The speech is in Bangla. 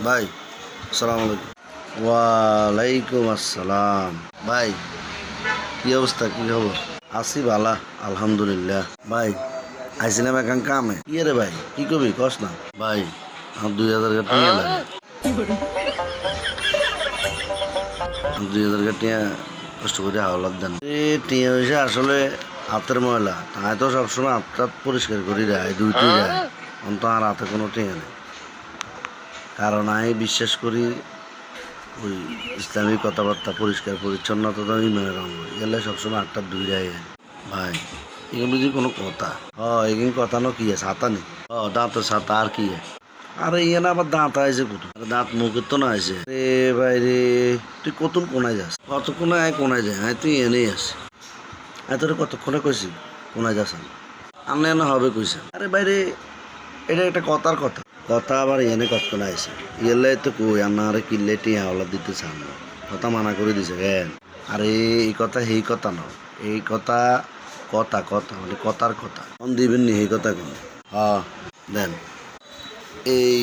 ভাই আসসালামু আলাইকুম। ওয়ালাইকুম আসসালাম। ভাই কি অবস্থা, কি খবর? আছি বালা, আলহামদুলিল্লাহ। ভাই আইছিলাম এখন কামে। কি রে ভাই, কি কবি কস না। ভাই আমার 2000 টাকা লাগে। 2000 টাকা কষ্ট করে হাওলাত দেন। টিয়া হয়েছে আসলে হাতের ময়লা, তাই তো সবসময় হাতটা পরিষ্কার করি রায়, দুইটি রায়। অন্ত আর হাতে কোনো টিয়া নেই, কারণ আমি বিশ্বাস করি ওই ইসলামিক কথাবার্তা, পরিষ্কার পরিচ্ছন্নতা তো ইমানের অঙ্গ, এগুলো সবসময় আটটা দুই রায়। ভাই এগুলো বুঝি কোনো কথা? এগুলো কথা না, কি আছে ছাতা নেই? দাঁতের ছাতা আর কি? আরে ইয়ে না, আবার দাঁত আইছে কোথায়? দাঁত মুখের তো না আইছে রে। ভাই রে, তুই কতক্ষণ কোনায় যাস? কতক্ষণে আয় কোনায় যায়? হ্যাঁ তুই এনেই আস। তোর কতক্ষণে কইছি কোনায় যাস? আনে না হবে কইছে। আরে বাইরে, এটা একটা কথার কথা। কথা আবার এনে কতক্ষণ আইছে? ইয়েলাই তো কই আরে কিনলে টিয়া হাওলা দিতে চান না, কথা মানা করে দিছে কেন? আরে এই কথা সেই কথা না, এই কথা কথা কথা মানে কথার কথা কম দিবেন নি, এই কথা কোন? দেন এই